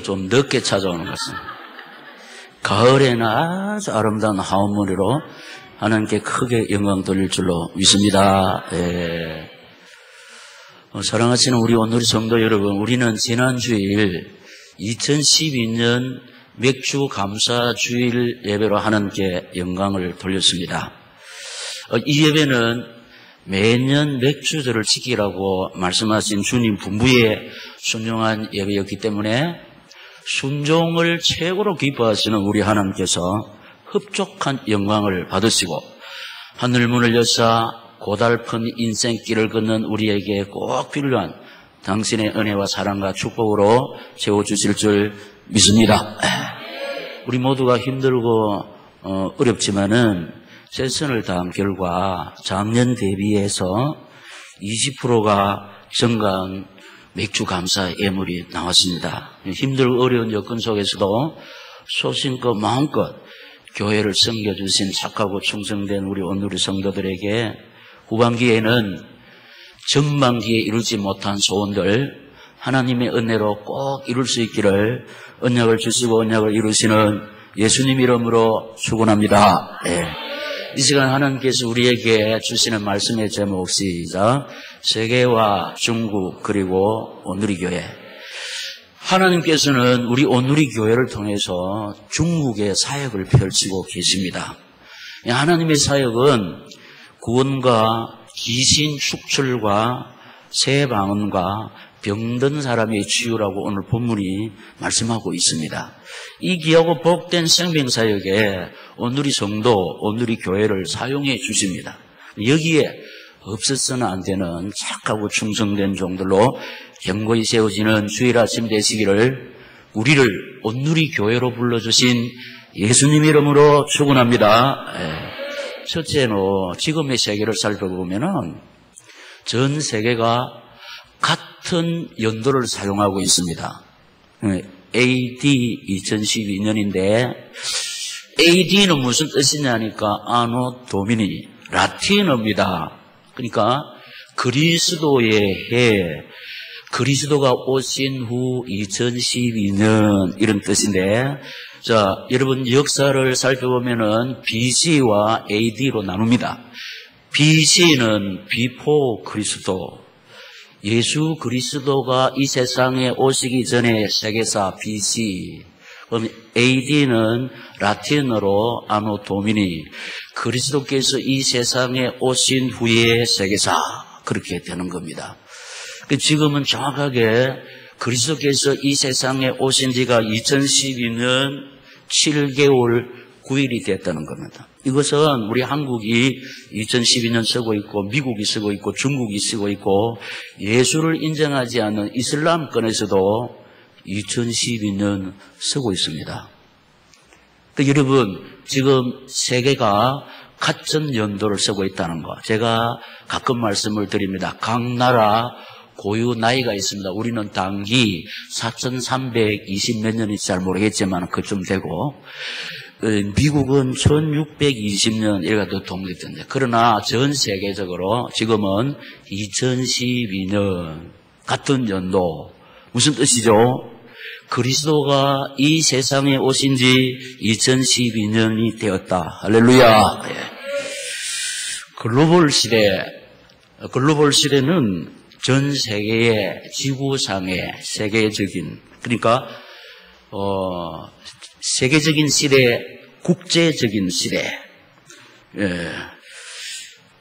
좀 늦게 찾아오는 것 같습니다. 가을에는 아주 아름다운 하원무리로 하나님께 크게 영광 돌릴 줄로 믿습니다. 예. 사랑하시는 우리 온누리 성도 여러분, 우리는 지난 주일 2012년 맥주 감사 주일 예배로 하나님께 영광을 돌렸습니다. 이 예배는 매년 맥주절을 지키라고 말씀하신 주님 분부에 순종한 예배였기 때문에 순종을 최고로 기뻐하시는 우리 하나님께서 흡족한 영광을 받으시고 하늘문을 여사 고달픈 인생길을 걷는 우리에게 꼭 필요한 당신의 은혜와 사랑과 축복으로 채워주실 줄 믿습니다. 우리 모두가 힘들고 어렵지만은 최선을 다한 결과 작년 대비해서 20%가 증가한 맥주 감사 예물이 나왔습니다. 힘들고 어려운 여건 속에서도 소신껏 마음껏 교회를 섬겨주신 착하고 충성된 우리 온누리 성도들에게 후반기에는 전반기에 이루지 못한 소원들 하나님의 은혜로 꼭 이룰 수 있기를 언약을 주시고 언약을 이루시는 예수님 이름으로 축원합니다. 네. 이 시간 하나님께서 우리에게 주시는 말씀의 제목 시작. 세계와 중국 그리고 온누리교회. 하나님께서는 우리 온누리교회를 통해서 중국의 사역을 펼치고 계십니다. 하나님의 사역은 구원과 귀신 축출과 새 방언과 병든 사람의 치유라고 오늘 본문이 말씀하고 있습니다. 이 귀하고 복된 생명사역에 온누리 성도, 온누리 교회를 사용해 주십니다. 여기에 없어서는 안 되는 착하고 충성된 종들로 견고히 세워지는 주일 아침 되시기를 우리를 온누리 교회로 불러주신 예수님 이름으로 축원합니다. 첫째로 지금의 세계를 살펴보면은 전 세계가 같은 연도를 사용하고 있습니다. AD 2012년인데 AD는 무슨 뜻이냐니까 아노 도미니 라틴어입니다. 그러니까 그리스도의 해, 그리스도가 오신 후 2012년 이런 뜻인데 자, 여러분 역사를 살펴보면은 BC와 AD로 나눕니다. BC는 비포 그리스도, 예수 그리스도가 이 세상에 오시기 전에 세계사 BC, 그럼 AD는 라틴어로 아노 도미니, 그리스도께서 이 세상에 오신 후에 세계사, 그렇게 되는 겁니다. 지금은 정확하게 그리스도께서 이 세상에 오신 지가 2012년 7개월 9일이 됐다는 겁니다. 이것은 우리 한국이 2012년 쓰고 있고 미국이 쓰고 있고 중국이 쓰고 있고 예수를 인정하지 않는 이슬람권에서도 2012년 쓰고 있습니다. 여러분 지금 세계가 같은 연도를 쓰고 있다는 거 제가 가끔 말씀을 드립니다. 각 나라 고유 나이가 있습니다. 우리는 단기 4320몇 년인지 잘 모르겠지만 그쯤 되고 미국은 1620년 이래가 더 독립된다. 그러나 전 세계적으로 지금은 2012년 같은 연도 무슨 뜻이죠? 그리스도가 이 세상에 오신 지 2012년이 되었다. 할렐루야. 글로벌 시대는 전 세계의 지구상의 세계적인 그러니까 세계적인 시대, 국제적인 시대,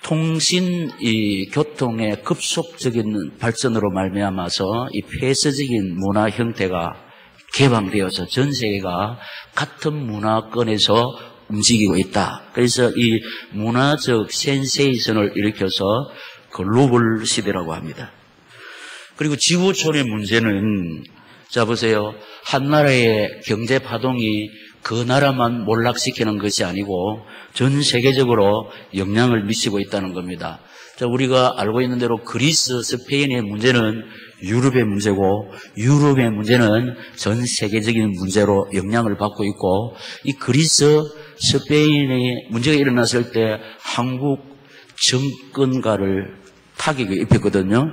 통신, 교통의 급속적인 발전으로 말미암아서 이 폐쇄적인 문화 형태가 개방되어서 전 세계가 같은 문화권에서 움직이고 있다. 그래서 이 문화적 센세이션을 일으켜서 글로벌 시대라고 합니다. 그리고 지구촌의 문제는 자 보세요. 한 나라의 경제 파동이 그 나라만 몰락시키는 것이 아니고 전 세계적으로 영향을 미치고 있다는 겁니다. 자, 우리가 알고 있는 대로 그리스, 스페인의 문제는 유럽의 문제고 유럽의 문제는 전 세계적인 문제로 영향을 받고 있고 이 그리스, 스페인의 문제가 일어났을 때 한국 정권가를 타격을 입혔거든요.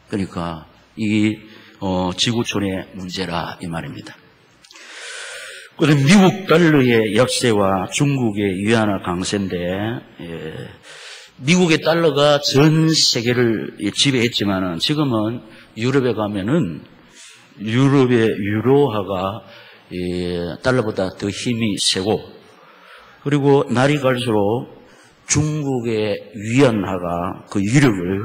그러니까 이 지구촌의 문제라 이 말입니다. 그런데 미국 달러의 약세와 중국의 위안화 강세인데 미국의 달러가 전 세계를 지배했지만은 지금은 유럽에 가면은 유럽의 유로화가 달러보다 더 힘이 세고 그리고 날이 갈수록 중국의 위안화가 그 위력을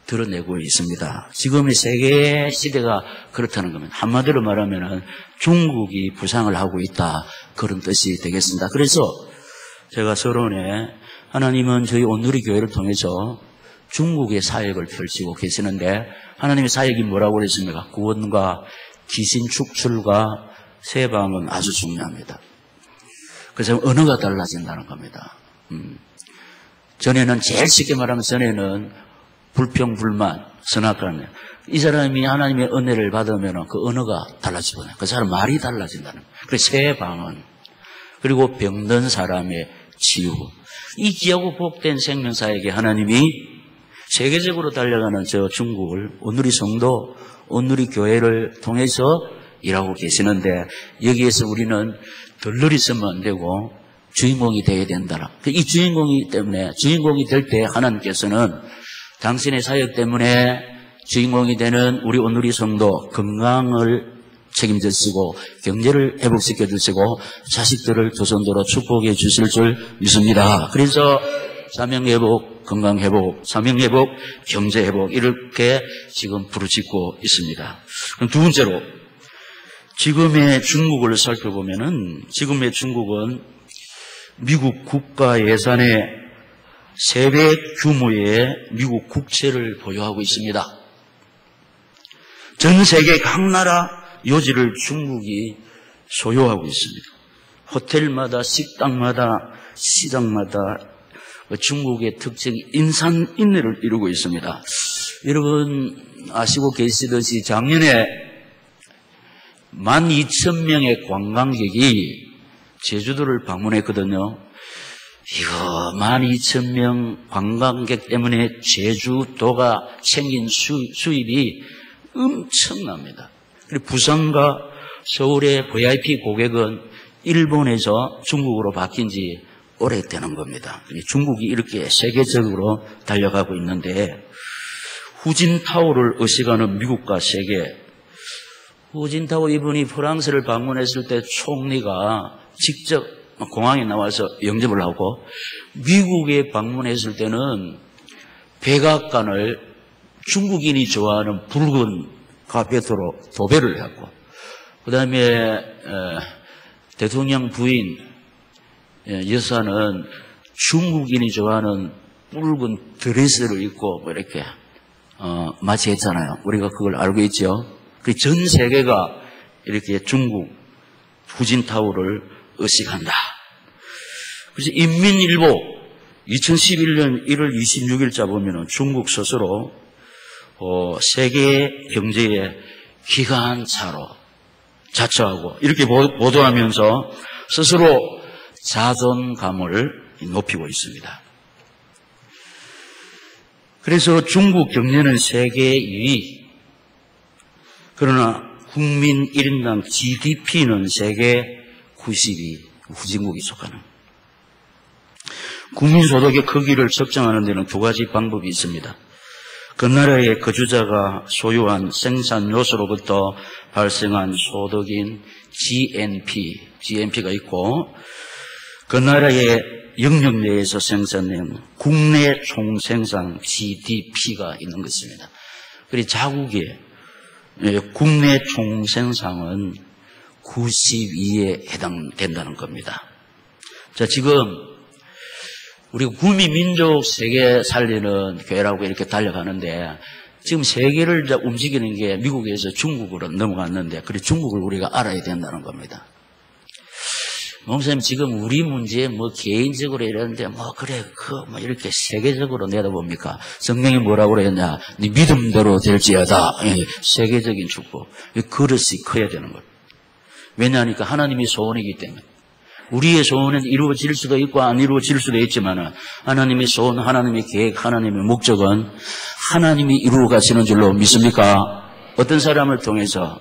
드러내고 있습니다. 지금의 세계 시대가 그렇다는 겁니다. 한마디로 말하면 중국이 부상을 하고 있다 그런 뜻이 되겠습니다. 그래서 제가 서론에 하나님은 저희 온누리 교회를 통해서 중국의 사역을 펼치고 계시는데 하나님의 사역이 뭐라고 그랬습니까? 구원과 귀신 축출과 세방은 아주 중요합니다. 그래서 언어가 달라진다는 겁니다. 전에는 제일 쉽게 말하면 전에는 불평, 불만, 선악관. 이 사람이 하나님의 은혜를 받으면 그 언어가 달라지거든요. 그 사람 말이 달라진다는 거예요. 그래서 세방언. 그리고 병든 사람의 치유. 이 귀하고 복된 생명사에게 하나님이 세계적으로 달려가는 저 중국을 온누리 성도, 온누리 교회를 통해서 일하고 계시는데 여기에서 우리는 덜러리 있으면 안 되고 주인공이 되어야 된다. 이 주인공이 때문에 주인공이 될 때 하나님께서는 당신의 사역 때문에 주인공이 되는 우리 온누리 성도 건강을 책임져 주시고 경제를 회복시켜 주시고 자식들을 조선도로 축복해 주실 줄 믿습니다. 그래서 사명회복, 건강회복, 사명회복, 경제회복 이렇게 지금 부르짖고 있습니다. 그럼 두 번째로 지금의 중국을 살펴보면은 지금의 중국은 미국 국가 예산의 3배 규모의 미국 국채를 보유하고 있습니다. 전 세계 각 나라 요지를 중국이 소유하고 있습니다. 호텔마다, 식당마다, 시장마다 중국의 특징이 인산인해를 이루고 있습니다. 여러분 아시고 계시듯이 작년에 12,000명의 관광객이 제주도를 방문했거든요. 이거 12,000명 관광객 때문에 제주도가 생긴 수입이 엄청납니다. 그리고 부산과 서울의 VIP 고객은 일본에서 중국으로 바뀐 지 오래되는 겁니다. 중국이 이렇게 세계적으로 달려가고 있는데 후진타오를 의식하는 미국과 세계 후진타오 이분이 프랑스를 방문했을 때 총리가 직접 공항에 나와서 영접을 하고 미국에 방문했을 때는 백악관을 중국인이 좋아하는 붉은 카페트로 도배를 했고 그 다음에 대통령 부인 여사는 중국인이 좋아하는 붉은 드레스를 입고 뭐 이렇게 맞이했잖아요. 우리가 그걸 알고 있죠. 전 세계가 이렇게 중국 후진타오를 의식한다. 그래서 인민일보 2011년 1월 26일자 보면은 중국 스스로 세계 경제의 기관차로 자처하고 이렇게 보도하면서 스스로 자존감을 높이고 있습니다. 그래서 중국 경제는 세계 2위. 그러나 국민 1인당 GDP는 세계 90위 후진국이 속하는. 국민소득의 크기를 측정하는 데는 두 가지 방법이 있습니다. 그 나라의 거주자가 소유한 생산 요소로부터 발생한 소득인 GNP가 있고 그 나라의 영역 내에서 생산된 국내 총생산 GDP가 있는 것입니다. 그리고 자국의 국내 총생산은 92에 해당된다는 겁니다. 자, 지금 우리가 구미민족 세계 살리는 교회라고 이렇게 달려가는데 지금 세계를 움직이는 게 미국에서 중국으로 넘어갔는데 그래 중국을 우리가 알아야 된다는 겁니다. 목사님 지금 우리 문제 뭐 개인적으로 이러는데 뭐 그래 뭐 이렇게 세계적으로 내다봅니까? 성경이 뭐라고 그랬냐? 네 믿음대로 될지어다. 세계적인 축복. 그릇이 커야 되는 거예요. 왜냐하니까 하나님이 소원이기 때문에. 우리의 소원은 이루어질 수도 있고 안 이루어질 수도 있지만 하나님의 소원, 하나님의 계획, 하나님의 목적은 하나님이 이루어 가시는 줄로 믿습니까? 어떤 사람을 통해서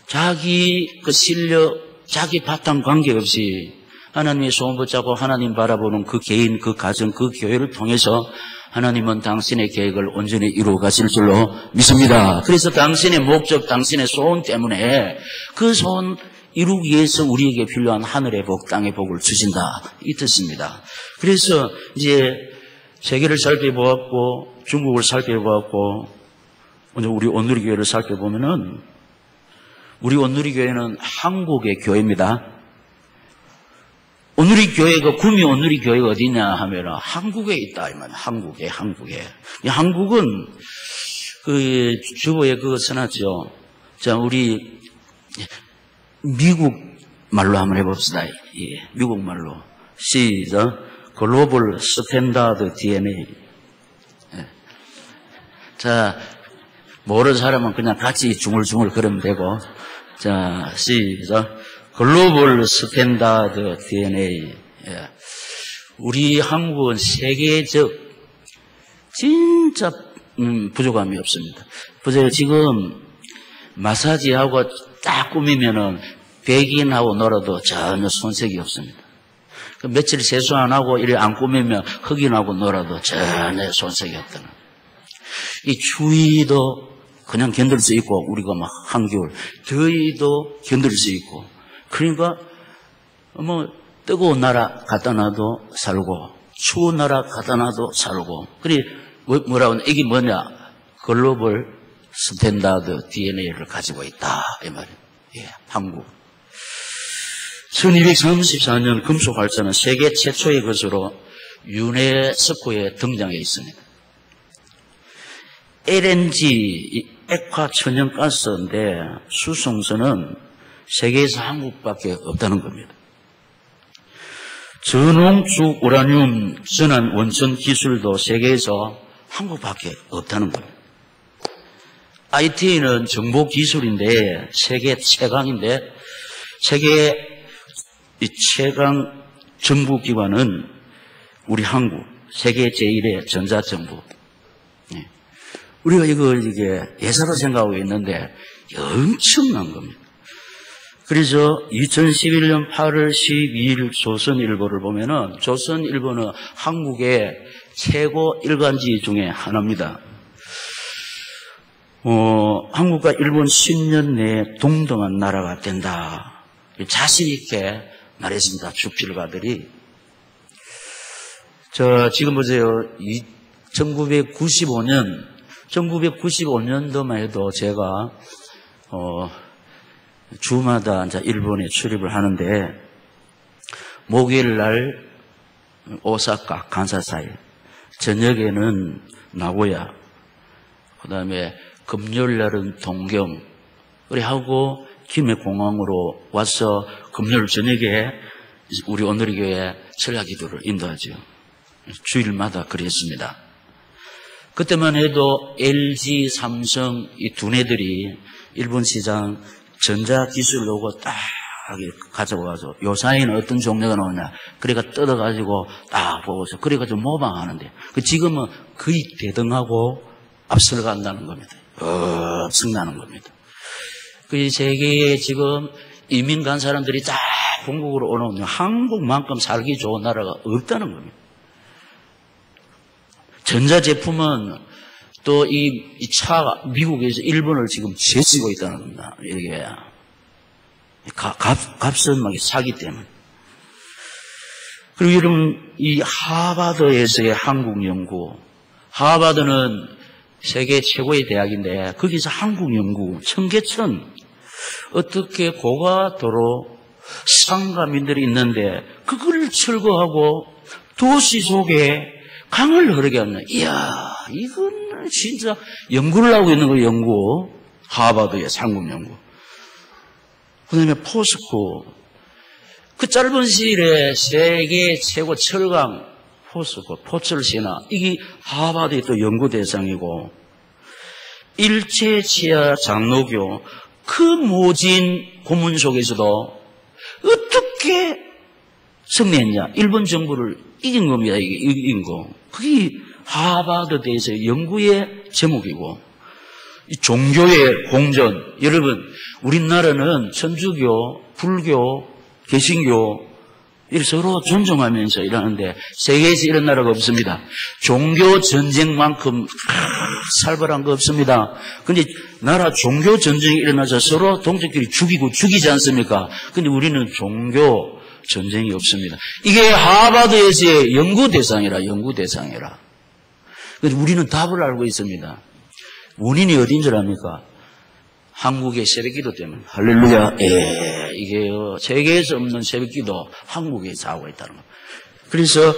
자기 그 실력, 자기 바탕 관계없이 하나님의 소원 붙잡고 하나님 바라보는 그 개인, 그 가정, 그 교회를 통해서 하나님은 당신의 계획을 온전히 이루어 가실 줄로 믿습니다. 그래서 당신의 목적, 당신의 소원 때문에 그 소원 이루기 위해서 우리에게 필요한 하늘의 복, 땅의 복을 주신다. 이 뜻입니다. 그래서 이제 세계를 살펴보았고 중국을 살펴보았고 우리 온누리교회를 살펴보면은 우리 온누리교회는 한국의 교회입니다. 온누리교회가 구미 온누리교회가 어디냐 하면 한국에 있다 이 말이야. 한국에. 이 한국은 그 주보에 그거 써놨죠. 자, 우리 미국 말로 한번 해봅시다. 예, 미국 말로 시작. 글로벌 스탠다드 DNA. 예. 자, 모르는 사람은 그냥 같이 중얼중얼 그러면 되고. 자, 시작. 글로벌 스탠다드 DNA. 예. 우리 한국은 세계적 진짜 부족함이 없습니다. 보세요. 지금 마사지하고 딱 꾸미면은 백인하고 놀아도 전혀 손색이 없습니다. 며칠 세수 안 하고 이래 안 꾸미면 흑인하고 놀아도 전혀 손색이 없다는. 이 추위도 그냥 견딜 수 있고 우리가 막 한겨울 더위도 견딜 수 있고 그러니까 뭐 뜨거운 나라 갖다 놔도 살고 추운 나라 갖다 놔도 살고 그래 뭐라고 하냐 이게 뭐냐 글로벌 스탠다드 DNA를 가지고 있다 이 말이에요. 예, 한국 1234년 금속 활자는 세계 최초의 것으로 유네스코에 등장해 있습니다. LNG 액화 천연가스인데 수송선은 세계에서 한국밖에 없다는 겁니다. 전홍축 우라늄 전환 원천 기술도 세계에서 한국밖에 없다는 겁니다. IT는 정보 기술인데 세계 최강인데 세계 최강 정부기관은 우리 한국 세계 제1의 전자정부. 우리가 이게 예사로 생각하고 있는데 엄청난 겁니다. 그래서 2011년 8월 12일 조선일보를 보면은 조선일보는 한국의 최고 일간지 중에 하나입니다. 한국과 일본 10년 내에 동등한 나라가 된다. 자신 있게 말했습니다. 주필가들이. 지금 보세요. 1995년도만 해도 제가, 주마다 이제 일본에 출입을 하는데, 목요일 날 오사카, 간사사이, 저녁에는 나고야, 그 다음에 금요일 날은 동경, 그래 하고 김해공항으로 와서 금요일 저녁에 우리 온누리교회 설야기도를 인도하죠. 주일마다 그랬습니다. 그때만 해도 LG, 삼성 이 두뇌들이 일본 시장 전자기술 로고 딱 가져와서 요사이는 어떤 종류가 나오냐 그래가 뜯어가지고 딱 보고서 그래가지고 모방하는데 지금은 거의 대등하고 앞서간다는 겁니다. 엄청나는 겁니다. 그 세계에 지금 이민 간 사람들이 다 본국으로 오는 한국만큼 살기 좋은 나라가 없다는 겁니다. 전자제품은 또 이 차가 미국에서 일본을 지금 제치고 있다는 겁니다. 이게 값은 막 사기 때문에. 그리고 여러분 이 하버드에서의 한국 연구, 하버드는 세계 최고의 대학인데 거기서 한국 연구 청계천 어떻게 고가도로 상가민들이 있는데 그걸 철거하고 도시 속에 강을 흐르게 하는 이야 이건 진짜 연구를 하고 있는 거예요. 연구 하버드의 상급 연구. 그 다음에 포스코 그 짧은 시일에 세계 최고 철강 포스코 포철시나 이게 하버드의 또 연구 대상이고 일체치아 장로교 그 모진 고문 속에서도 어떻게 승리했냐 일본 정부를 이긴 겁니다. 이게 이긴 거 그게 하버드대에서 연구의 제목이고 이 종교의 공전. 여러분, 우리나라는 천주교, 불교, 개신교 이렇게 서로 존중하면서 일하는데 세계에서 이런 나라가 없습니다. 종교 전쟁만큼 살벌한 거 없습니다. 근데 나라 종교 전쟁이 일어나서 서로 동족끼리 죽이고 죽이지 않습니까? 근데 우리는 종교 전쟁이 없습니다. 이게 하버드에서의 연구 대상이라. 그래서 우리는 답을 알고 있습니다. 원인이 어딘 줄 압니까? 한국의 새벽기도 때문에. 할렐루야. 이게요, 세계에서 없는 새벽기도 한국에 자고 있다는 겁니다. 그래서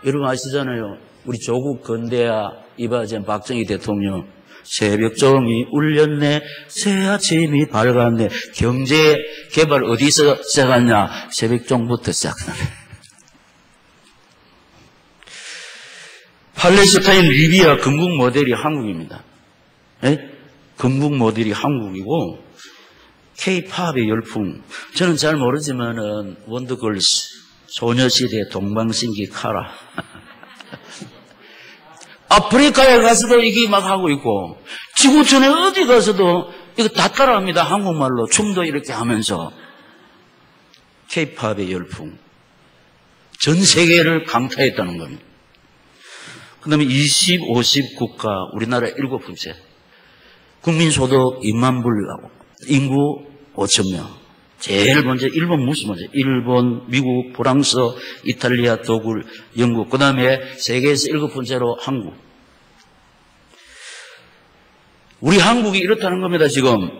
여러분 아시잖아요. 우리 조국 건대하 이바지한 박정희 대통령 새벽종이 울렸네, 새 아침이 밝았네. 경제 개발 어디서 시작하냐? 새벽종부터 시작하네. 팔레스타인 리비아 건국 모델이 한국입니다. 건국 모델이 한국이고, K-팝의 열풍. 저는 잘 모르지만은, 원더걸스, 소녀시대, 동방신기, 카라. 아프리카에 가서도 이게 막 하고 있고, 지구촌에 어디 가서도 이거 다 따라합니다. 한국말로. 춤도 이렇게 하면서. K-팝의 열풍. 전 세계를 강타했다는 겁니다. 그 다음에 20, 50 국가, 우리나라 7번째. 국민소득 2만 불하고 인구 5천 명. 제일 먼저 일본 무슨 먼저? 일본, 미국, 프랑스, 이탈리아, 독일, 영국. 그 다음에 세계에서 7번째로 한국. 우리 한국이 이렇다는 겁니다. 지금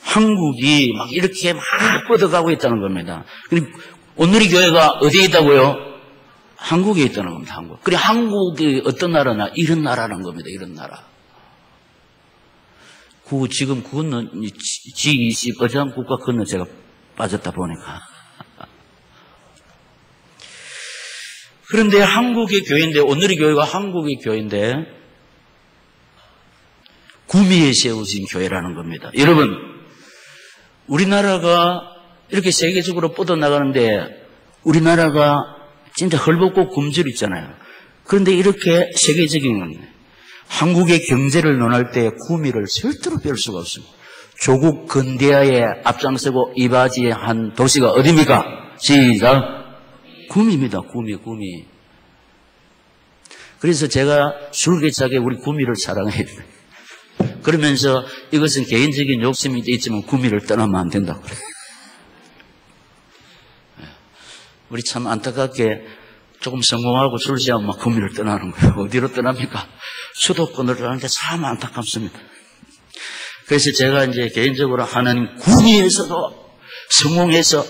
한국이 막 이렇게 막 뻗어가고 있다는 겁니다. 오늘의 교회가 어디에 있다고요? 한국에 있다는 겁니다. 한국. 그래 한국이 어떤 나라나 이런 나라라는 겁니다. 이런 나라. 지금 그거는 G20 어장 국가 그거는 제가 빠졌다 보니까. 그런데 한국의 교회인데, 오늘의 교회가 한국의 교회인데 구미에 세워진 교회라는 겁니다. 여러분, 우리나라가 이렇게 세계적으로 뻗어나가는데 우리나라가 진짜 헐벗고 굶주려 있잖아요. 그런데 이렇게 세계적인 겁니다. 한국의 경제를 논할 때 구미를 절대로 뺄 수가 없습니다. 조국 근대화에 앞장서고 이바지의 한 도시가 어디입니까? 시작. 구미입니다. 구미. 그래서 제가 술기차게 우리 구미를 사랑해야 돼요. 그러면서 이것은 개인적인 욕심이 있지만 구미를 떠나면 안 된다고 그래요. 우리 참 안타깝게 조금 성공하고 술 취하면 막 구미를 떠나는 거예요. 어디로 떠납니까? 수도권으로 떠나는데 참 안타깝습니다. 그래서 제가 이제 개인적으로 하나님 구미에서도 성공해서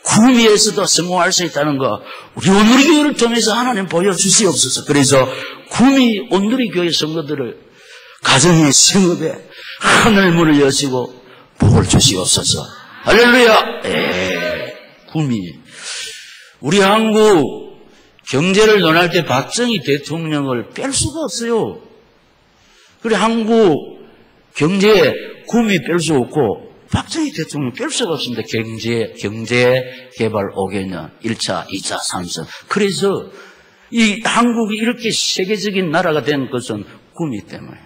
구미에서도 성공할 수 있다는 거 우리 온누리 교회를 통해서 하나님 보여주시옵소서. 그래서 구미 온누리 교회 성도들을 가정의 생업에 하늘문을 여시고 복을 주시옵소서. 할렐루야. 구미. 우리 한국 경제를 논할 때 박정희 대통령을 뺄 수가 없어요. 그래 한국 경제에 구미 뺄 수 없고 박정희 대통령 뺄 수가 없습니다. 경제 개발 5개년 1차, 2차, 3차. 그래서 이 한국이 이렇게 세계적인 나라가 된 것은 구미 때문에.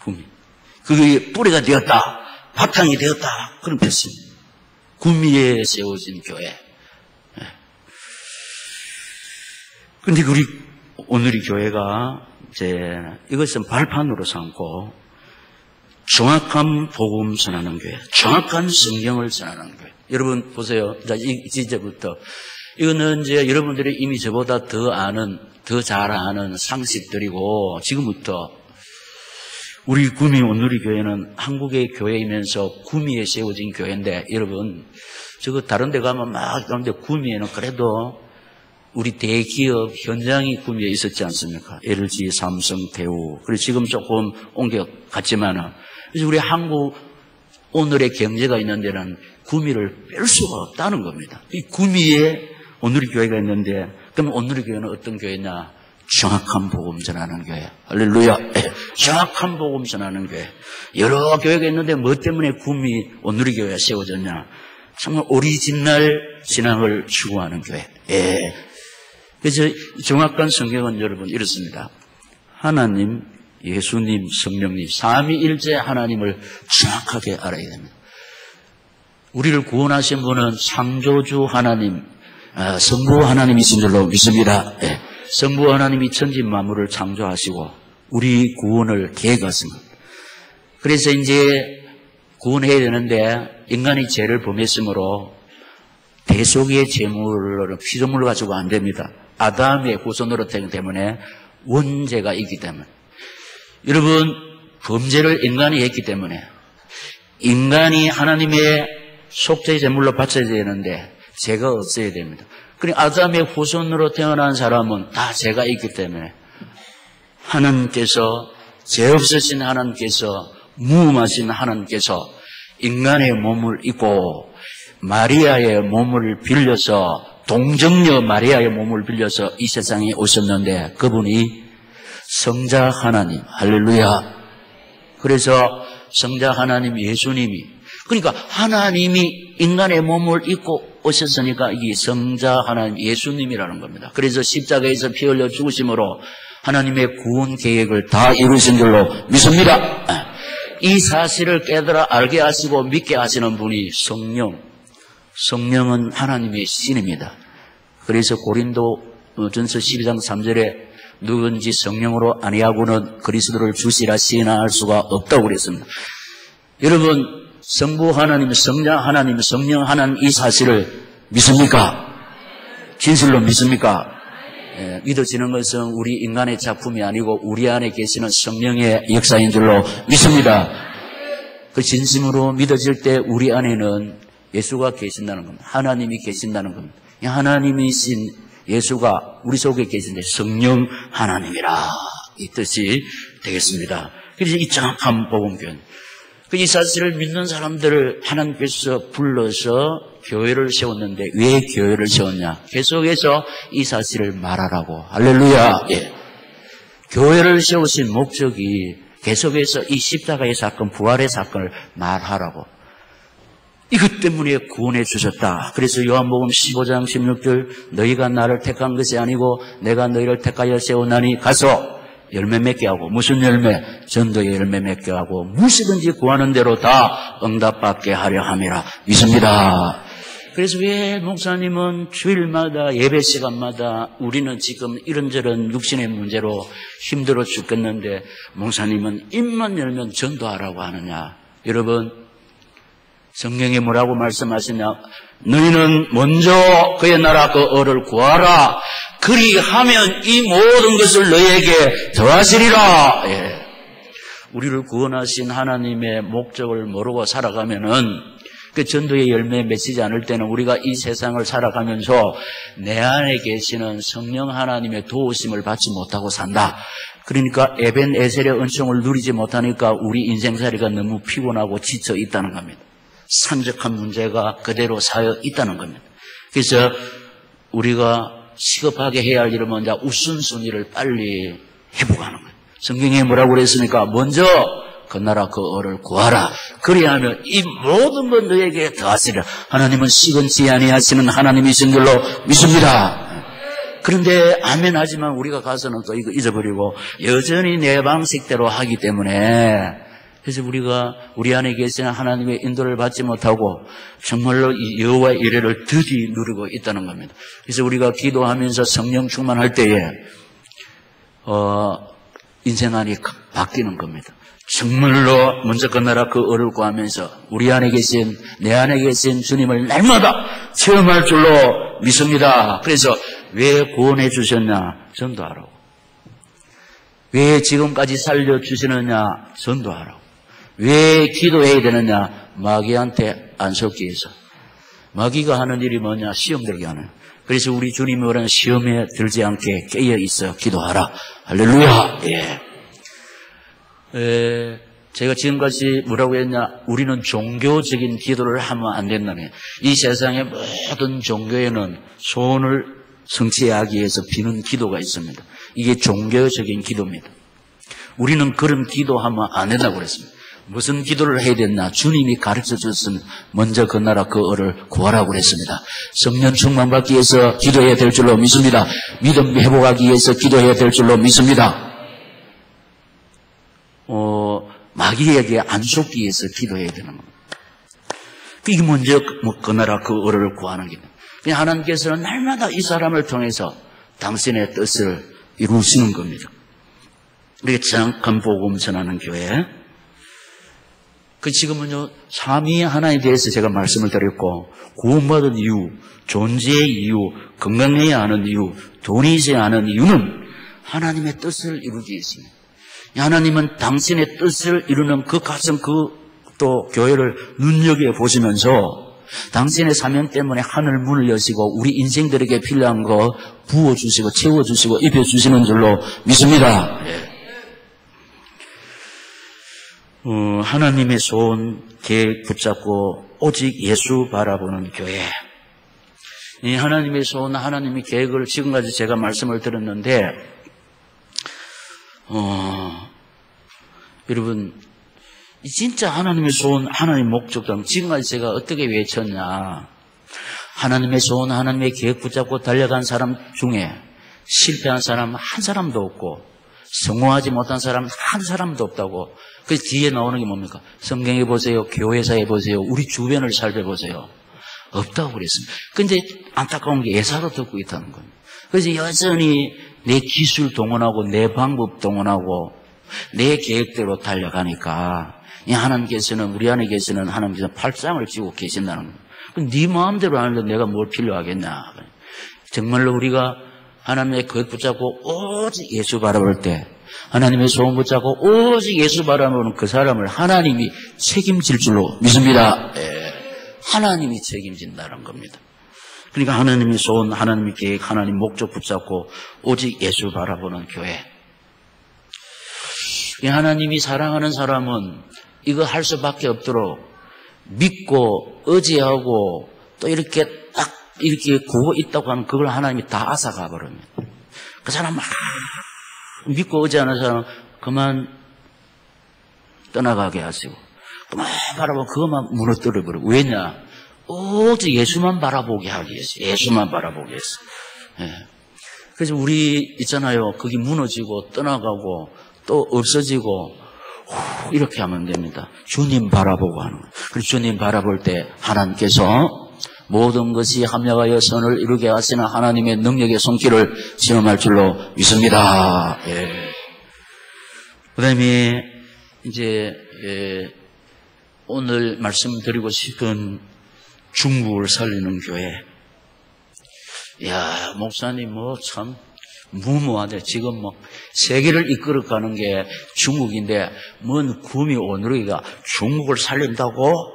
구미. 그게 뿌리가 되었다. 바탕이 되었다. 그런 뜻입니다. 구미에 세워진 교회. 근데 우리 오늘의 교회가 이제 이것은 발판으로 삼고 정확한 복음 전하는 교회, 정확한 성경을 전하는 교회. 여러분 보세요. 이제부터 이거는 이제 여러분들이 이미 저보다 더 잘 아는 상식들이고 지금부터 우리 구미 오늘의 교회는 한국의 교회이면서 구미에 세워진 교회인데 여러분 저거 다른 데 가면 막 그런데 구미에는 그래도 우리 대기업 현장이 구미에 있었지 않습니까? LG, 삼성, 대우. 그래서 지금 조금 옮겨갔지만은. 그래서 우리 한국 오늘의 경제가 있는 데는 구미를 뺄 수가 없다는 겁니다. 이 구미에 오늘의 교회가 있는데, 그럼 오늘의 교회는 어떤 교회냐? 정확한 복음 전하는 교회. 할렐루야. 정확한 복음 전하는 교회. 여러 교회가 있는데 뭐 때문에 구미 오늘의 교회가 세워졌냐? 정말 오리지널 신앙을 추구하는 교회. 그래서 정확한 성경은 여러분 이렇습니다. 하나님 예수님, 성령님, 삼위일체 하나님을 정확하게 알아야 됩니다. 우리를 구원하신 분은 창조주 하나님, 성부 하나님이신 줄로 믿습니다. 네. 성부 하나님이 천지 만물을 창조하시고 우리 구원을 계획하십니다. 그래서 이제 구원해야 되는데 인간이 죄를 범했으므로 대속의 제물로 피조물을 가지고 안 됩니다. 아담의 후손으로 되기 때문에 원죄가 있기 때문에. 여러분, 범죄를 인간이 했기 때문에 인간이 하나님의 속죄의 제물로 바쳐야 되는데 죄가 없어야 됩니다. 그러니까 아담의 후손으로 태어난 사람은 다 죄가 있기 때문에 하나님께서, 죄 없으신 하나님께서, 무음하신 하나님께서 인간의 몸을 입고 마리아의 몸을 빌려서, 동정녀 마리아의 몸을 빌려서 이 세상에 오셨는데 그분이 성자 하나님, 할렐루야. 그래서 성자 하나님 예수님이, 그러니까 하나님이 인간의 몸을 입고 오셨으니까 이게 성자 하나님 예수님이라는 겁니다. 그래서 십자가에서 피 흘려 죽으심으로 하나님의 구원 계획을 다 이루신 줄로 믿습니다. 이 사실을 깨달아 알게 하시고 믿게 하시는 분이 성령. 성령은 하나님의 신입니다. 그래서 고린도전서 12장 3절에 누군지 성령으로 아니하고는 그리스도를 주시라 시인할 수가 없다고 그랬습니다. 여러분, 성부 하나님, 성자 하나님, 성령 하나님 이 사실을 믿습니까? 진실로 믿습니까? 믿어지는 것은 우리 인간의 작품이 아니고 우리 안에 계시는 성령의 역사인 줄로 믿습니다. 그 진심으로 믿어질 때 우리 안에는 예수가 계신다는 겁니다. 하나님이 계신다는 겁니다. 하나님이신 예수가 우리 속에 계신데 성령 하나님이라 이 뜻이 되겠습니다. 그래서 이 정확한 복음교훈, 이 사실을 믿는 사람들을 하나님께서 불러서 교회를 세웠는데 왜 교회를 세웠냐? 계속해서 이 사실을 말하라고. 할렐루야. 예. 교회를 세우신 목적이 계속해서 이 십자가의 사건, 부활의 사건을 말하라고. 이것 때문에 구원해 주셨다. 그래서 요한복음 15장 16절 너희가 나를 택한 것이 아니고 내가 너희를 택하여 세웠나니 가서 열매 맺게 하고, 무슨 열매? 전도의 열매 맺게 하고 무엇이든지 구하는 대로 다 응답받게 하려 함이라 믿습니다. 그래서 왜 목사님은 주일마다 예배 시간마다 우리는 지금 이런저런 육신의 문제로 힘들어 죽겠는데 목사님은 입만 열면 전도하라고 하느냐? 여러분, 성경에 뭐라고 말씀하시냐? 너희는 먼저 그의 나라 그 의를 구하라. 그리하면 이 모든 것을 너희에게 더하시리라. 예. 우리를 구원하신 하나님의 목적을 모르고 살아가면은 그 전도의 열매 맺히지 않을 때는 우리가 이 세상을 살아가면서 내 안에 계시는 성령 하나님의 도우심을 받지 못하고 산다. 그러니까 에벤에셀의 은총을 누리지 못하니까 우리 인생살이가 너무 피곤하고 지쳐 있다는 겁니다. 산적한 문제가 그대로 쌓여 있다는 겁니다. 그래서 우리가 시급하게 해야 할 일은 먼저 우선순위를 빨리 회복하는 거예요. 성경에 뭐라고 그랬습니까? 먼저 그 나라 그 의를 구하라. 그리하면 이 모든 것 너에게 더하시리라. 하나님은 시건치 아니하시는 하나님이신 줄로 믿습니다. 그런데 아멘 하지만 우리가 가서는 또 이거 잊어버리고 여전히 내 방식대로 하기 때문에, 그래서 우리가 우리 안에 계시는 하나님의 인도를 받지 못하고 정말로 이 여호와의 이래를 드디 누리고 있다는 겁니다. 그래서 우리가 기도하면서 성령 충만할 때에 인생 안이 바뀌는 겁니다. 정말로 먼저 그 나라 그 의를 구하면서 우리 안에 계신, 내 안에 계신 주님을 날마다 체험할 줄로 믿습니다. 그래서 왜 구원해 주셨냐? 전도하라고. 왜 지금까지 살려주시느냐? 전도하라고. 왜 기도해야 되느냐? 마귀한테 안 속기 위해서. 마귀가 하는 일이 뭐냐? 시험 들게 하는. 그래서 우리 주님이 말하는 시험에 들지 않게 깨어 있어 기도하라. 할렐루야. 예. 제가 지금까지 뭐라고 했냐? 우리는 종교적인 기도를 하면 안 된다네. 이 세상의 모든 종교에는 소원을 성취하기 위해서 비는 기도가 있습니다. 이게 종교적인 기도입니다. 우리는 그런 기도하면 안 된다고 그랬습니다. 무슨 기도를 해야 됐나? 주님이 가르쳐 줬으면 먼저 그 나라 그 의를 구하라고 그랬습니다. 성령 충만받기 위해서 기도해야 될 줄로 믿습니다. 믿음 회복하기 위해서 기도해야 될 줄로 믿습니다. 마귀에게 안 속기 위해서 기도해야 되는 겁니다. 이게 먼저 그 나라 그 어를 구하는 게. 그냥 하나님께서는 날마다 이 사람을 통해서 당신의 뜻을 이루시는 겁니다. 우리가 정확한 복음 전하는 교회. 그 지금은요, 삼위 하나에 대해서 제가 말씀을 드렸고, 구원받은 이유, 존재의 이유, 건강해야 하는 이유, 돈이 있어야 하는 이유는 하나님의 뜻을 이루기 위해서입니다. 하나님은 당신의 뜻을 이루는 그 과정, 또 교회를 눈여겨보시면서 당신의 사명 때문에 하늘 문을 여시고 우리 인생들에게 필요한 거 부어주시고 채워주시고 입혀주시는 줄로 믿습니다. 하나님의 손 계획 붙잡고 오직 예수 바라보는 교회. 이 하나님의 손, 하나님의 계획을 지금까지 제가 말씀을 드렸는데 여러분 진짜 하나님의 손, 하나님의 목적당 지금까지 제가 어떻게 외쳤냐. 하나님의 손, 하나님의 계획 붙잡고 달려간 사람 중에 실패한 사람 한 사람도 없고 성공하지 못한 사람 한 사람도 없다고. 그 뒤에 나오는 게 뭡니까? 성경에 보세요. 교회사에 보세요. 우리 주변을 살펴보세요. 없다고 그랬습니다. 근데 안타까운 게 예사로 듣고 있다는 거예요. 그래서 여전히 내 기술 동원하고 내 방법 동원하고 내 계획대로 달려가니까 하나님께서는 우리 안에 계시는 하나님께서 팔짱을 쥐고 계신다는 거예요. 그럼 네 마음대로 하는데 내가 뭘 필요하겠냐. 정말로 우리가 하나님의 계획 붙잡고 오직 예수 바라볼 때 하나님의 소원 붙잡고 오직 예수 바라보는 그 사람을 하나님이 책임질 줄로 믿습니다. 하나님이 책임진다는 겁니다. 그러니까 하나님의 소원, 하나님의 계획, 하나님 목적 붙잡고 오직 예수 바라보는 교회. 하나님이 사랑하는 사람은 이거 할 수밖에 없도록 믿고 의지하고 또 이렇게 딱 이렇게 구호 있다고 하면 그걸 하나님이 다 앗아가 버립니다. 그 사람 믿고 의지하는 사람 그만 떠나가게 하시고 그만 바라보고 그것만 무너뜨려 버리고. 왜냐? 오직 예수만 바라보게 하기 위해서. 예수만 바라보게 해서. 그래서 우리 있잖아요. 그게 무너지고 떠나가고 또 없어지고 이렇게 하면 됩니다. 주님 바라보고 하는 거예요. 그래서 주님 바라볼 때 하나님께서 모든 것이 합력하여 선을 이루게 하시는 하나님의 능력의 손길을 체험할 줄로 믿습니다. 그 다음에 이제 오늘 말씀드리고 싶은 중국을 살리는 교회. 야, 목사님 참 무모하네. 지금 세계를 이끌어가는 게 중국인데 뭔 구미 오누리가 중국을 살린다고?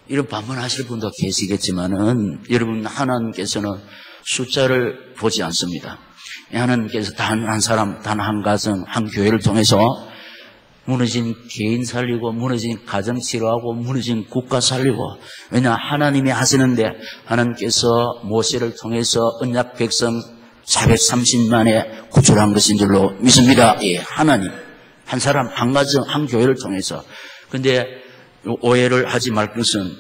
이런 반문하실 분도 계시겠지만은 여러분 하나님께서는 숫자를 보지 않습니다. 하나님께서 단 한 사람, 단 한 가정, 한 교회를 통해서 무너진 개인 살리고 무너진 가정 치료하고 무너진 국가 살리고. 왜냐 하나님이 하시는데 하나님께서 모세를 통해서 언약 백성 430만에 구출한 것인 줄로 믿습니다. 하나님 한 사람, 한 가정, 한 교회를 통해서. 근데 오해를 하지 말 것은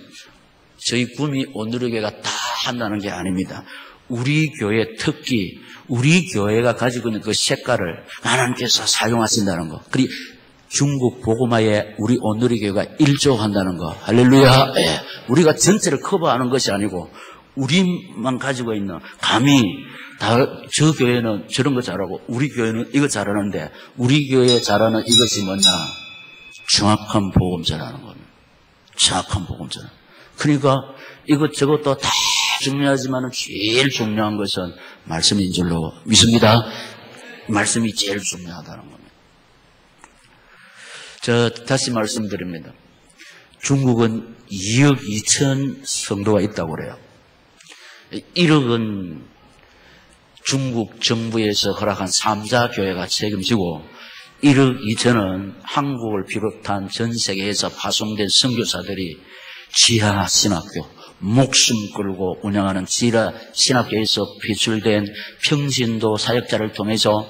저희 구미 오누리교회가 다 한다는 게 아닙니다. 우리 교회 특기, 우리 교회가 가지고 있는 그 색깔을 하나님께서 사용하신다는 거. 그리고 중국 복음화에 우리 오누리교회가 일조한다는 거. 할렐루야. 우리가 전체를 커버하는 것이 아니고 우리만 가지고 있는 감히 저 교회는 저런 거 잘하고 우리 교회는 이거 잘하는데 우리 교회 잘하는 이것이 뭐냐? 정확한 복음 전하는 겁니다. 정확한 복음 전하는. 그러니까 이것저것도 다 중요하지만 제일 중요한 것은 말씀인 줄로 믿습니다. 말씀이 제일 중요하다는 겁니다. 다시 말씀드립니다. 중국은 2억 2천 성도가 있다고 그래요. 1억은 중국 정부에서 허락한 3자 교회가 책임지고 1억 2천은 한국을 비롯한 전 세계에서 파송된 선교사들이 지하 신학교, 목숨 걸고 운영하는 지하 신학교에서 비출된 평신도 사역자를 통해서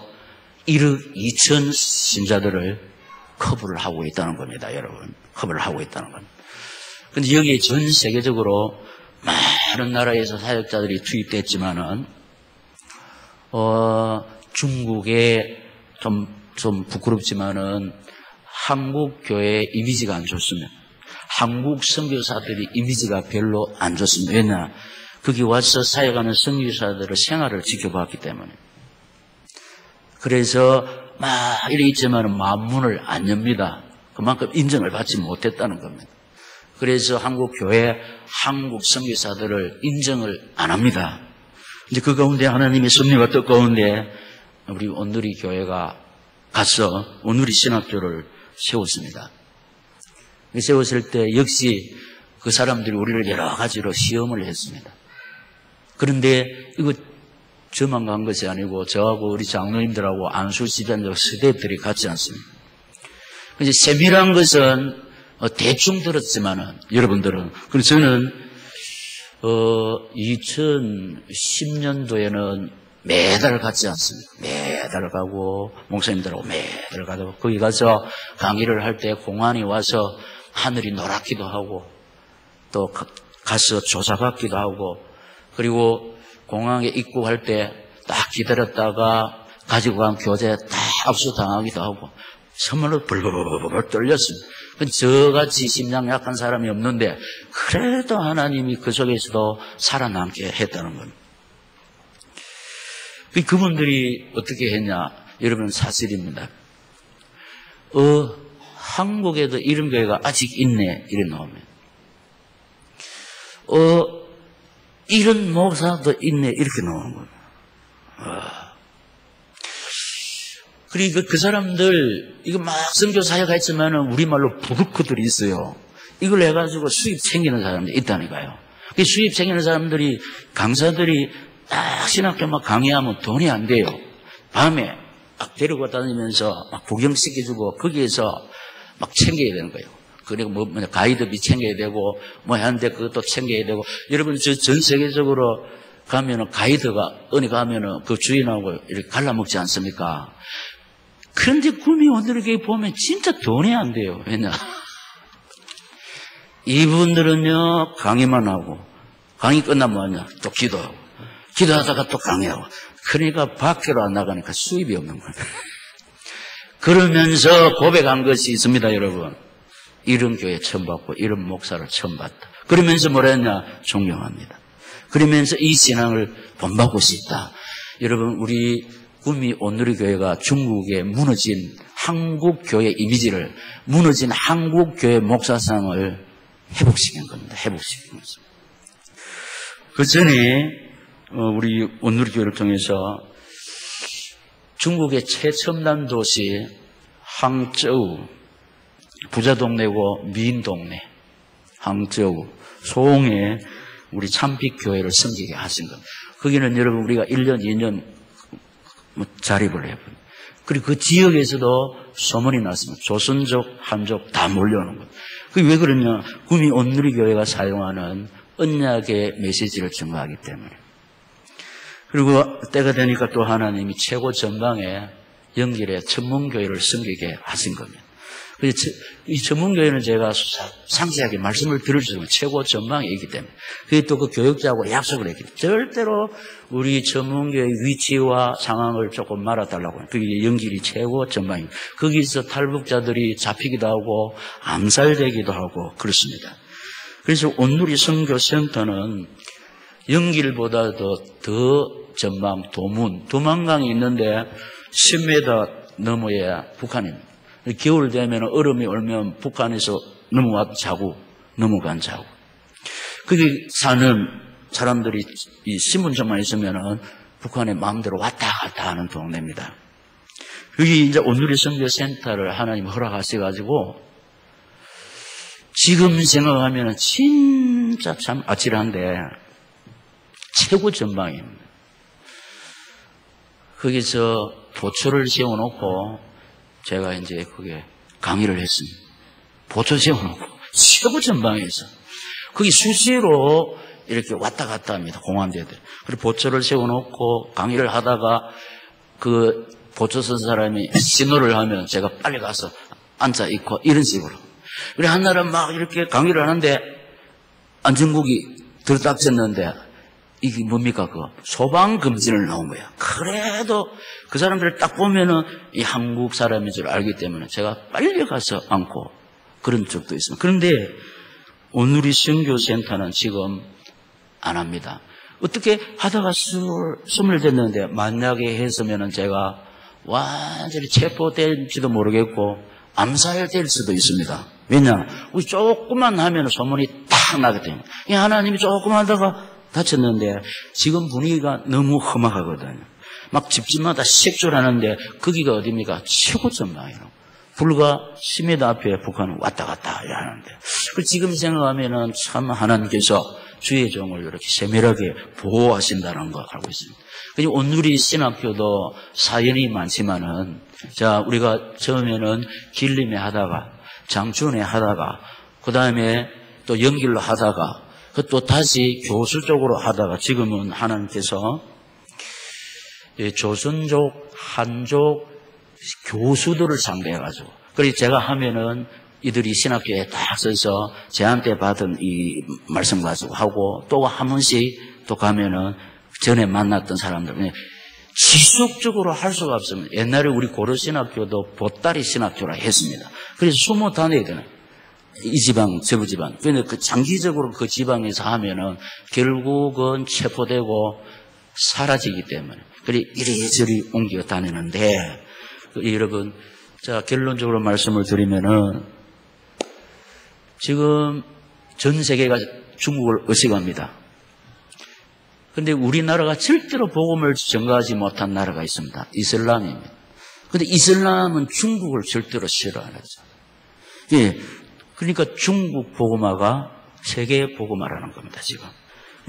1억 2천 신자들을 커버를 하고 있다는 겁니다, 여러분. 커버를 하고 있다는 겁니다. 근데 여기에 전 세계적으로 많은 나라에서 사역자들이 투입됐지만은, 중국에 좀 부끄럽지만은 한국 교회의 이미지가 안 좋습니다. 한국 선교사들이 이미지가 별로 안 좋습니다. 왜냐? 거기 와서 사역하는 선교사들의 생활을 지켜봤기 때문에. 그래서 막 이래 있지만 만문을 안 엽니다. 그만큼 인정을 받지 못했다는 겁니다. 그래서 한국 교회, 한국 선교사들을 인정을 안 합니다. 이제 그 가운데 하나님의 섭리가 뜻 가운데 우리 온누리 교회가 가서 온누리 신학교를 세웠습니다. 세웠을 때 역시 그 사람들이 우리를 여러 가지로 시험을 했습니다. 그런데 이거 저만 간 것이 아니고 저하고 우리 장로님들하고 안수 지단적 스태프들이 같지 않습니다. 이제 세밀한 것은 대충 들었지만은 여러분들은 그래서 저는 2010년도에는 매달 갔지 않습니까? 매달 가고 목사님들하고 매달 가고 거기 가서 강의를 할 때 공안이 와서 하늘이 노랗기도 하고 또 가서 조사받기도 하고 그리고 공항에 입국할 때 딱 기다렸다가 가지고 간 교재 다 압수당하기도 하고 정말로 벌벌벌 떨렸습니다. 저같이 심장 약한 사람이 없는데 그래도 하나님이 그 속에서도 살아남게 했다는 겁니다. 그분들이 어떻게 했냐? 여러분 사실입니다. 한국에도 이런 교회가 아직 있네 이래 나오면 이런 목사도 있네 이렇게 나오는 거예요. 그리고 그 사람들 이거 막 선교 사역 했지만은 우리말로 부르크들이 있어요. 이걸 해가지고 수입 챙기는 사람들이 있다니까요. 그 수입 챙기는 사람들이 강사들이 딱 신학교 막 강의하면 돈이 안 돼요. 밤에 막 데리고 다니면서 막 구경시켜주고 거기에서 막 챙겨야 되는 거예요. 그리고 가이드비 챙겨야 되고 하는데 그것도 챙겨야 되고 여러분 전 세계적으로 가면은 가이드가 어디 가면은 그 주인하고 이렇게 갈라먹지 않습니까? 그런데 구미 오늘에게 보면 진짜 돈이 안 돼요. 왜냐? 이분들은요 강의만 하고 강의 끝나면 뭐냐? 또 기도하고 기도하다가 또 강의하고 그러니까 밖으로 안 나가니까 수입이 없는 거예요. 그러면서 고백한 것이 있습니다, 여러분. 이런 교회 처음 봤고 이런 목사를 처음 봤다. 그러면서 뭐라 했냐? 존경합니다. 그러면서 이 신앙을 본받고 싶다. 여러분 우리 구미 온누리 교회가 중국에 무너진 한국 교회 이미지를 무너진 한국 교회 목사상을 회복시킨 겁니다. 회복시킨 것입니다. 그 전에 우리 온누리 교회를 통해서 중국의 최첨단 도시 항저우 부자 동네고 미인 동네 항저우 소홍에 우리 참빛 교회를 섬기게 하신 겁니다. 거기는 여러분 우리가 1년, 2년 자립을 해버려요. 그리고 그 지역에서도 소문이 났습니다. 조선족, 한족 다 몰려오는 거예요. 그게 왜 그러냐? 구미 온누리 교회가 사용하는 언약의 메시지를 증거하기 때문에. 그리고 때가 되니까 또 하나님이 최고 전방에 영길에 전문교회를 섬기게 하신 겁니다. 이 전문교회는 제가 상세하게 말씀을 드릴 수 있는 최고 전방에 있기 때문에 그게 또 그 교육자하고 약속을 했기 때문에 절대로 우리 전문교회의 위치와 상황을 조금 말아달라고 해요. 그게 영길이 최고 전방입니다. 거기서 탈북자들이 잡히기도 하고 암살되기도 하고 그렇습니다. 그래서 온누리 선교센터는 영길보다도 더 전방 도만강이 있는데 10m 너머에 북한입니다. 겨울 되면 얼음이 얼면 북한에서 넘어간 자국. 거기 사는 사람들이 이 신분증만 있으면은 북한에 마음대로 왔다 갔다 하는 동네입니다. 여기 이제 온누리 선교센터를 하나님 허락하셔가지고 지금 생각하면은 진짜 참 아찔한데 최고 전방입니다. 거기서 보초를 세워놓고 제가 이제 그게 강의를 했습니다. 보초 세워놓고 최고 전방에서 거기 수시로 이렇게 왔다 갔다 합니다. 공안대들. 그리고 보초를 세워놓고 강의를 하다가 그 보초 쓴 사람이 신호를 하면 제가 빨리 가서 앉아 있고 이런 식으로. 그리고 한날은 막 이렇게 강의를 하는데 안전국이 들딱졌는데 이게 뭡니까? 소방검진을 나온 거야. 그래도 그 사람들을 딱 보면은 이 한국 사람인 줄 알기 때문에 제가 빨리 가서 안고 그런 적도 있습니다. 그런데 오늘의 선교센터는 지금 안 합니다. 어떻게 하다가 숨을 댔는데 만약에 했으면은 제가 완전히 체포될지도 모르겠고 암살될 수도 있습니다. 왜냐? 우리 조금만 하면 소문이 딱 나기 때문에. 이 하나님이 조금 하다가 다쳤는데 지금 분위기가 너무 험악하거든요. 막 집집마다 색출하는데 거기가 어디입니까? 최고점이에요. 불과 10m 앞에 북한은 왔다 갔다 하는데 지금 생각하면은 참 하나님께서 주의 종을 이렇게 세밀하게 보호하신다는 걸 알고 있습니다. 그리고 오늘의 신학교도 사연이 많지만은 자 우리가 처음에는 길림에 하다가 장춘에 하다가 그 다음에 또 연길로 하다가 또 다시 교수 쪽으로 하다가 지금은 하나님께서 조선족, 한족 교수들을 상대해가지고 그래서 제가 하면은 이들이 신학교에 딱 서서 저한테 받은 이 말씀 가지고 하고 또 한 번씩 또 가면은 전에 만났던 사람들 지속적으로 할 수가 없으면 옛날에 우리 고려신학교도 보따리 신학교라 했습니다. 그래서 숨어 다녀야 되는 이 지방, 저 지방. 그런데 그 장기적으로 그 지방에서 하면은 결국은 체포되고 사라지기 때문에. 그래 이리저리 옮겨 다니는데, 여러분, 자, 결론적으로 말씀을 드리면은 지금 전 세계가 중국을 의식합니다. 그런데 우리나라가 절대로 복음을 전가하지 못한 나라가 있습니다. 이슬람입니다. 그런데 이슬람은 중국을 절대로 싫어하죠. 예. 그러니까 중국 복음화가 세계 복음화라는 겁니다, 지금.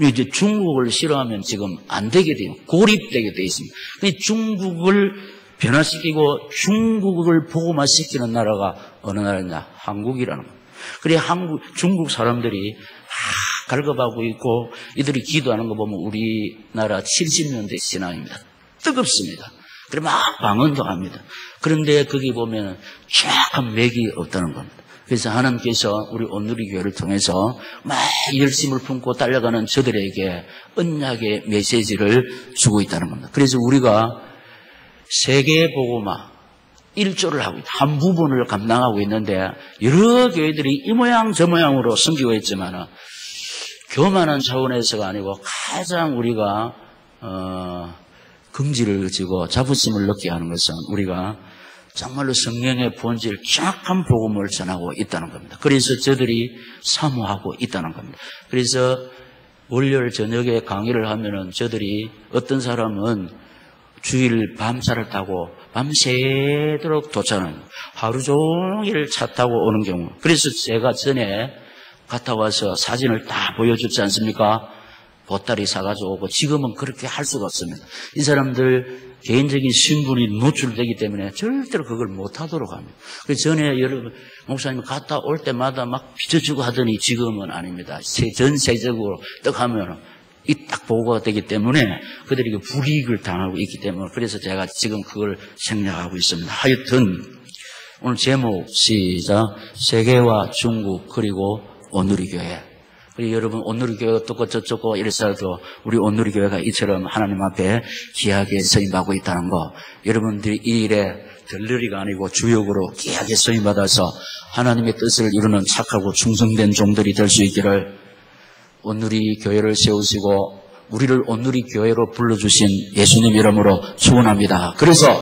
이제 중국을 싫어하면 지금 안 되게 돼요. 고립되게 돼 있습니다. 중국을 변화시키고 중국을 복음화시키는 나라가 어느 나라냐? 한국이라는 겁니다. 그래, 중국 사람들이 갈급하고 있고 이들이 기도하는 거 보면 우리나라 70년대 신앙입니다. 뜨겁습니다. 그래 막 방언도 합니다. 그런데 거기 보면 쫙한 맥이 없다는 겁니다. 그래서 하나님께서 우리 온누리 교회를 통해서 막 열심을 품고 달려가는 저들에게 언약의 메시지를 주고 있다는 겁니다. 그래서 우리가 세계 복음화 1조를 하고 있다. 한 부분을 감당하고 있는데 여러 교회들이 이 모양 저 모양으로 섬기고 있지만 교만한 차원에서가 아니고 가장 우리가 긍지를 지고 자부심을 느끼게 하는 것은 우리가 정말로 성령의 본질 정확한 복음을 전하고 있다는 겁니다. 그래서 저들이 사모하고 있다는 겁니다. 그래서 월요일 저녁에 강의를 하면은 저들이 어떤 사람은 주일 밤차를 타고 밤새도록 도착하는 하루 종일 차 타고 오는 경우. 그래서 제가 전에 갔다 와서 사진을 다 보여줬지 않습니까? 보따리 사가지고 오고 지금은 그렇게 할 수가 없습니다. 이 사람들 개인적인 신분이 노출되기 때문에 절대로 그걸 못하도록 합니다. 그래서 전에 여러분 목사님 갔다 올 때마다 막 비춰주고 하더니 지금은 아닙니다. 전 세적으로 떡 하면 이 딱 보고가 되기 때문에 그들이 불이익을 당하고 있기 때문에 그래서 제가 지금 그걸 생략하고 있습니다. 하여튼 오늘 제목 시작 세계와 중국 그리고 온누리 교회. 그리고 여러분 온누리 교회가 어떻고 저쩌고 이래서도 우리 온누리 교회가 이처럼 하나님 앞에 귀하게 서임받고 있다는 거 여러분들이 이 일에 들러리가 아니고 주역으로 귀하게 서임받아서 하나님의 뜻을 이루는 착하고 충성된 종들이 될 수 있기를 온누리 교회를 세우시고 우리를 온누리 교회로 불러주신 예수님 이름으로 축원합니다. 그래서